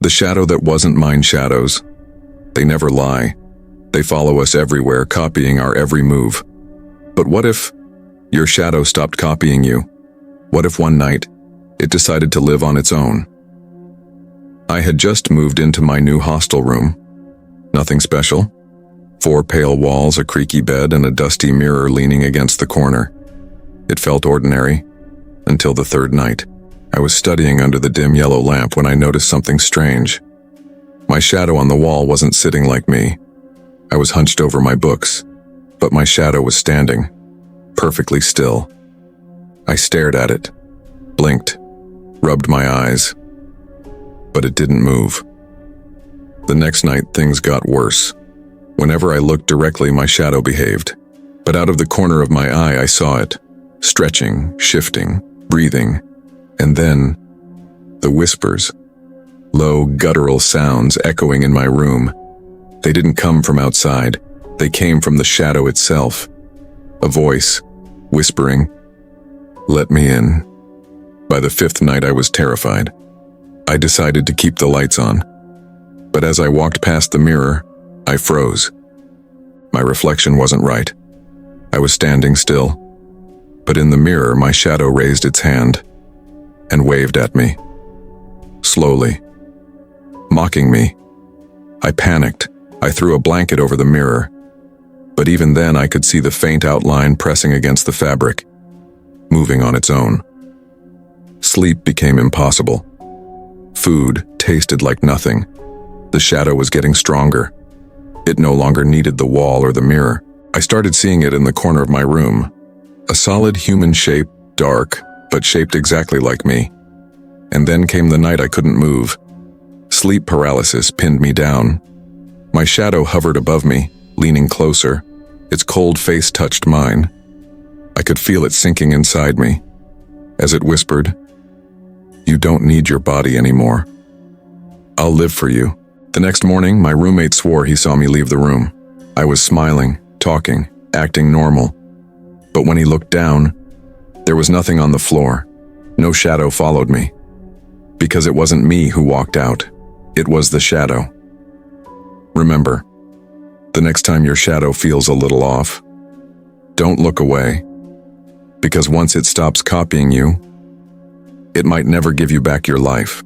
The shadow that wasn't mine shadows. They never lie. They follow us everywhere, copying our every move. But what if your shadow stopped copying you? What if one night it decided to live on its own? I had just moved into my new hostel room. Nothing special. 4 pale walls, a creaky bed, and a dusty mirror leaning against the corner. It felt ordinary until the third night. I was studying under the dim yellow lamp when I noticed something strange. My shadow on the wall wasn't sitting like me. I was hunched over my books, but my shadow was standing, perfectly still. I stared at it, blinked, rubbed my eyes, but it didn't move. The next night, things got worse. Whenever I looked directly, my shadow behaved. But out of the corner of my eye, I saw it, stretching, shifting, breathing, and then the whispers. Low, guttural sounds echoing in my room. They didn't come from outside. They came from the shadow itself. A voice, whispering, "Let me in." By the 5th night, I was terrified. I decided to keep the lights on. But as I walked past the mirror, I froze. My reflection wasn't right. I was standing still. But in the mirror, my shadow raised its hand and waved at me. Slowly. Mocking me. I panicked. I threw a blanket over the mirror. But even then, I could see the faint outline pressing against the fabric, moving on its own. Sleep became impossible. Food tasted like nothing. The shadow was getting stronger. It no longer needed the wall or the mirror. I started seeing it in the corner of my room. A solid human shape, dark, but shaped exactly like me. And then came the night I couldn't move. Sleep paralysis pinned me down. My shadow hovered above me, leaning closer. Its cold face touched mine. I could feel it sinking inside me. As it whispered, "You don't need your body anymore. I'll live for you." The next morning, my roommate swore he saw me leave the room. I was smiling, talking, acting normal. But when he looked down, there was nothing on the floor. No shadow followed me. Because it wasn't me who walked out. It was the shadow. Remember, the next time your shadow feels a little off, don't look away. Because once it stops copying you, it might never give you back your life.